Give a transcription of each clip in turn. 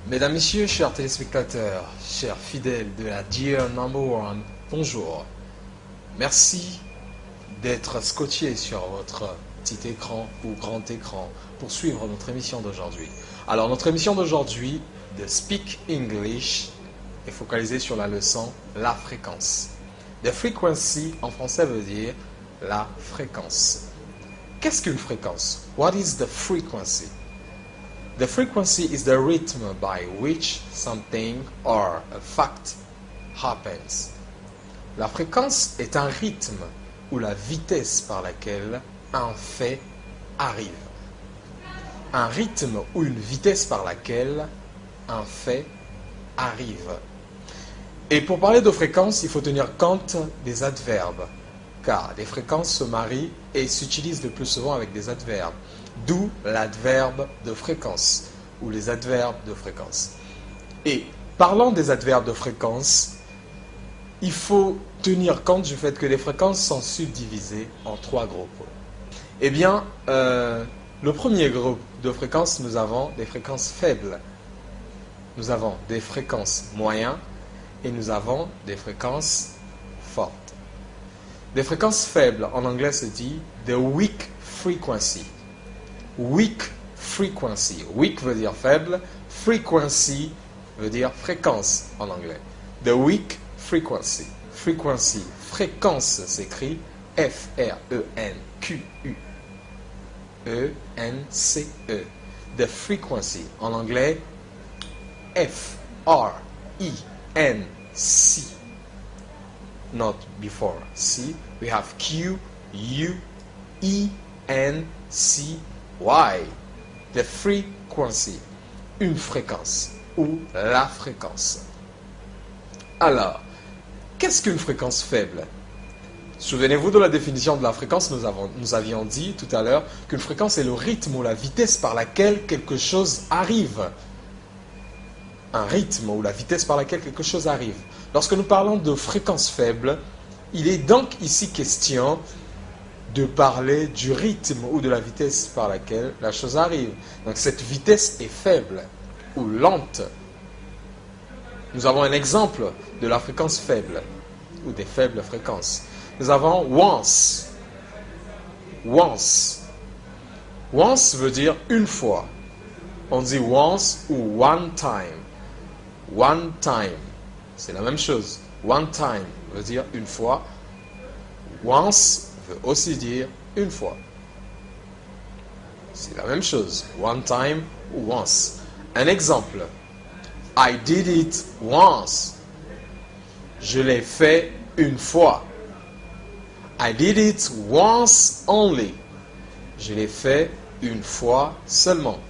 Mesdames, Messieurs, chers téléspectateurs, chers fidèles de la Dear Number One, bonjour. Merci d'être scotché sur votre petit écran ou grand écran pour suivre notre émission d'aujourd'hui. Alors, notre émission d'aujourd'hui de Speak English est focalisée sur la leçon la fréquence. The frequency en français veut dire la fréquence. Qu'est-ce qu'une fréquence? What is the frequency? The frequency is the rhythm by which something or a fact happens. La fréquence est un rythme ou la vitesse par laquelle un fait arrive. Un rythme ou une vitesse par laquelle un fait arrive. Et pour parler de fréquence, il faut tenir compte des adverbes, car les fréquences se marient et s'utilisent le plus souvent avec des adverbes. D'où l'adverbe de fréquence ou les adverbes de fréquence. Et parlant des adverbes de fréquence, il faut tenir compte du fait que les fréquences sont subdivisées en trois groupes. Eh bien, le premier groupe de fréquences, nous avons des fréquences faibles. Nous avons des fréquences moyennes et nous avons des fréquences fortes. Des fréquences faibles, en anglais se dit the weak frequency. Weak frequency. Weak veut dire faible, frequency veut dire fréquence en anglais. The weak frequency. Frequency, fréquence s'écrit F-R-E-N-Q-U-E-N-C-E. The frequency en anglais F-R-E-N-C. Not before C. We have Q-U-E-N-C-Y. The frequency. Une fréquence ou la fréquence. Alors, qu'est-ce qu'une fréquence faible? Souvenez-vous de la définition de la fréquence, nous avions dit tout à l'heure qu'une fréquence est le rythme ou la vitesse par laquelle quelque chose arrive. Un rythme ou la vitesse par laquelle quelque chose arrive. Lorsque nous parlons de fréquence faible, il est donc ici question de parler du rythme ou de la vitesse par laquelle la chose arrive. Donc cette vitesse est faible ou lente. Nous avons un exemple de la fréquence faible ou des faibles fréquences. Nous avons once. Once. Once veut dire une fois. On dit once ou one time. One time. C'est la même chose. One time veut dire une fois. Once veut aussi dire une fois. C'est la même chose. One time ou once. Un exemple. I did it once. Je l'ai fait une fois. I did it once only. Je l'ai fait une fois seulement.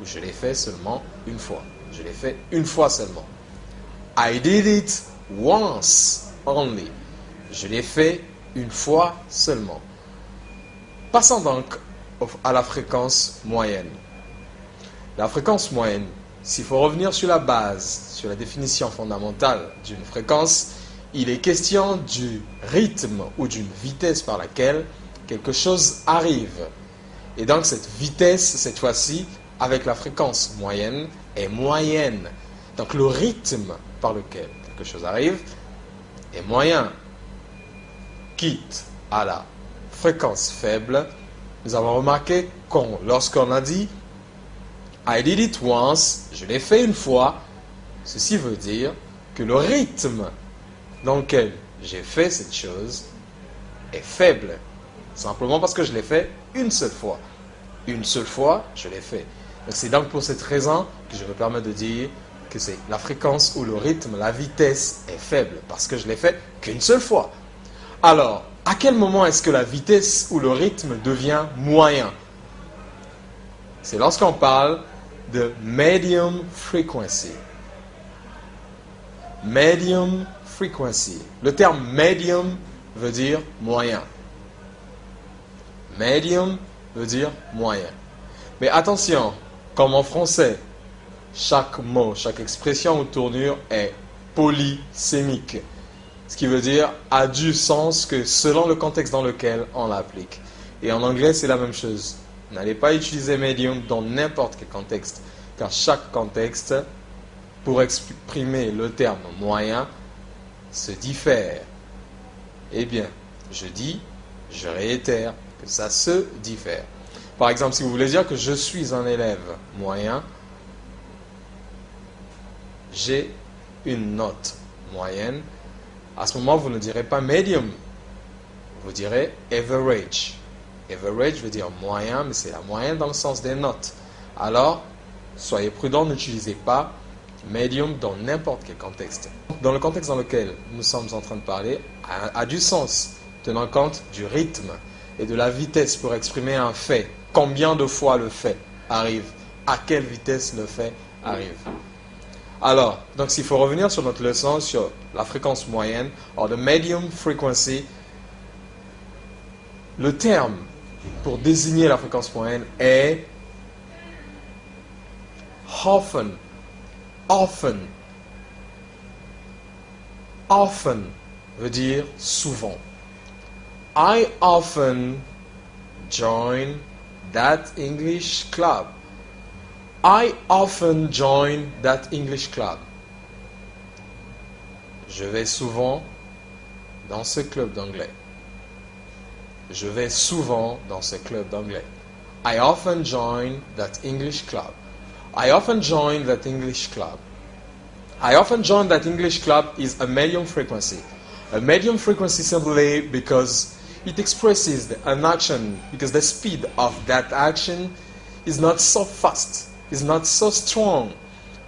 Ou je l'ai fait seulement une fois. Je l'ai fait une fois seulement. I did it once only. Je l'ai fait une fois seulement. Passons donc à la fréquence moyenne. La fréquence moyenne, s'il faut revenir sur la base, sur la définition fondamentale d'une fréquence, il est question du rythme ou d'une vitesse par laquelle quelque chose arrive. Et donc cette vitesse, cette fois-ci, avec la fréquence moyenne, est moyenne. Donc le rythme par lequel quelque chose arrive est moyen. Quitte à la fréquence faible, nous avons remarqué que lorsqu'on a dit I did it once, je l'ai fait une fois, ceci veut dire que le rythme dans lequel j'ai fait cette chose est faible. Simplement parce que je l'ai fait une seule fois. Une seule fois, je l'ai fait. C'est donc pour cette raison que je me permets de dire que c'est la fréquence ou le rythme, la vitesse est faible. Parce que je l'ai fait qu'une seule fois. Alors, à quel moment est-ce que la vitesse ou le rythme devient moyen? C'est lorsqu'on parle de medium frequency. Medium frequency. Le terme medium veut dire moyen. Medium veut dire moyen. Mais attention, comme en français, chaque mot, chaque expression ou tournure est polysémique. Ce qui veut dire a du sens que selon le contexte dans lequel on l'applique. Et en anglais, c'est la même chose. N'allez pas utiliser medium dans n'importe quel contexte. car chaque contexte, pour exprimer le terme moyen, se diffère. Eh bien, je dis, je réitère, que ça se diffère. Par exemple, si vous voulez dire que je suis un élève moyen, j'ai une note moyenne. À ce moment, vous ne direz pas medium, vous direz average. Average veut dire moyen, mais c'est la moyenne dans le sens des notes. Alors, soyez prudents, n'utilisez pas medium dans n'importe quel contexte. Dans le contexte dans lequel nous sommes en train de parler, a du sens, tenant compte du rythme et de la vitesse pour exprimer un fait. Combien de fois le fait arrive? À quelle vitesse le fait arrive? Alors, donc s'il faut revenir sur notre leçon sur la fréquence moyenne, or the medium frequency, le terme pour désigner la fréquence moyenne est often. Often. Often veut dire souvent. I often join that English club. I often join that English club. Je vais souvent dans ce club d'anglais. Je vais souvent dans ce club d'anglais. I often join that English club. I often join that English club. I often join that English club is a medium frequency. A medium frequency simply because it expresses an action, because the speed of that action is not so fast, is not so strong.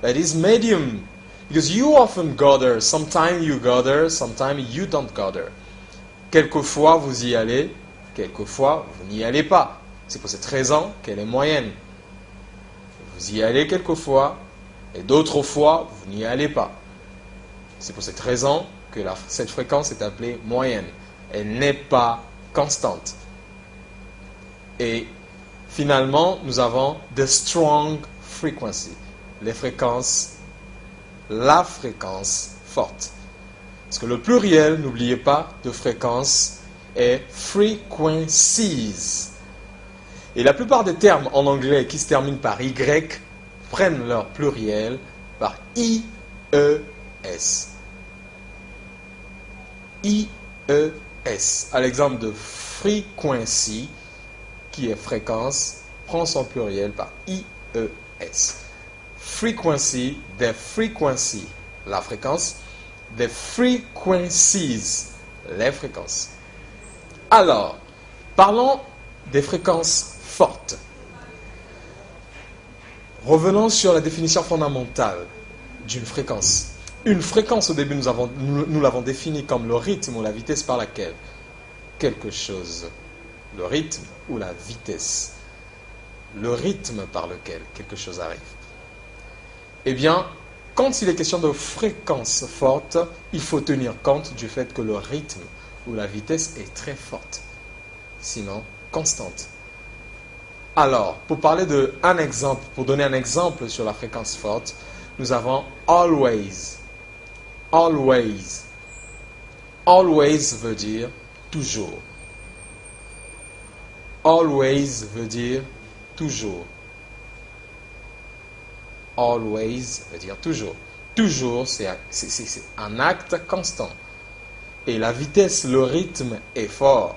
That is medium. Because you often go there. Sometimes you go there, sometimes you don't go there. Quelquefois vous y allez, quelquefois vous n'y allez pas. C'est pour cette raison qu'elle est moyenne. Vous y allez quelquefois, et d'autres fois, vous n'y allez pas. C'est pour cette raison que cette fréquence est appelée moyenne. Elle n'est pas constante. Et finalement, nous avons the strong frequency. Les fréquences, la fréquence forte. Parce que le pluriel, n'oubliez pas, de fréquence est frequencies. Et la plupart des termes en anglais qui se terminent par Y prennent leur pluriel par IES. IES. À l'exemple de frequency, qui est fréquence, prend son pluriel par IES. Frequency, the frequency, la fréquence, the frequencies, les fréquences. Alors, parlons des fréquences fortes. Revenons sur la définition fondamentale d'une fréquence. Une fréquence, au début, nous l'avons définie comme le rythme ou la vitesse par laquelle quelque chose, le rythme ou la vitesse, le rythme par lequel quelque chose arrive. Eh bien, quand il est question de fréquence forte, il faut tenir compte du fait que le rythme ou la vitesse est très forte, sinon constante. Alors, pour parler d'un exemple, pour donner un exemple sur la fréquence forte, nous avons always. Always. Always veut dire toujours. Always veut dire toujours. Always veut dire toujours. Toujours, c'est un acte constant. Et la vitesse, le rythme est fort.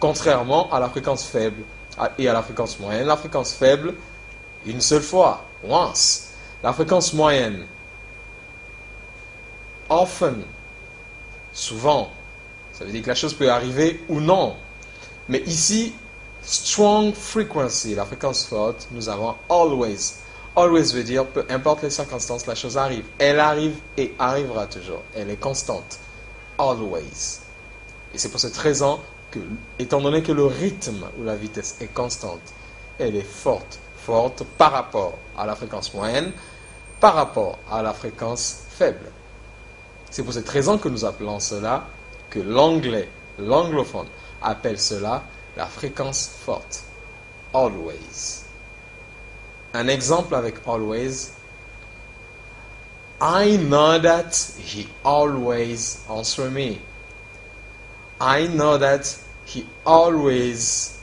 Contrairement à la fréquence faible et à la fréquence moyenne. La fréquence faible, une seule fois, once. La fréquence moyenne, often, souvent. Ça veut dire que la chose peut arriver ou non. Mais ici, strong frequency, la fréquence forte, nous avons always. Always veut dire, peu importe les circonstances, la chose arrive. Elle arrive et arrivera toujours. Elle est constante. Always. Et c'est pour cette raison que, étant donné que le rythme ou la vitesse est constante, elle est forte. Forte par rapport à la fréquence moyenne, par rapport à la fréquence faible. C'est pour cette raison que nous appelons cela, que l'anglais, l'anglophone, appelle cela la fréquence forte. Always. Un exemple avec always. I know that he always answers me. I know that he always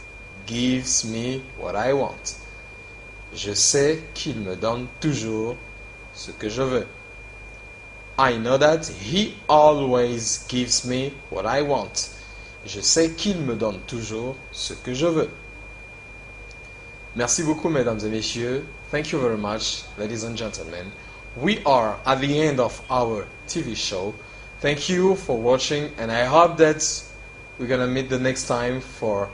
gives me what I want. Je sais qu'il me donne toujours ce que je veux. I know that he always gives me what I want. Je sais qu'il me donne toujours ce que je veux. Merci beaucoup, mesdames et messieurs. Thank you very much, ladies and gentlemen. We are at the end of our TV show. Thank you for watching, and I hope that we're gonna meet the next time for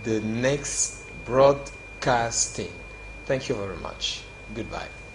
the next broadcasting. Thank you very much. Goodbye.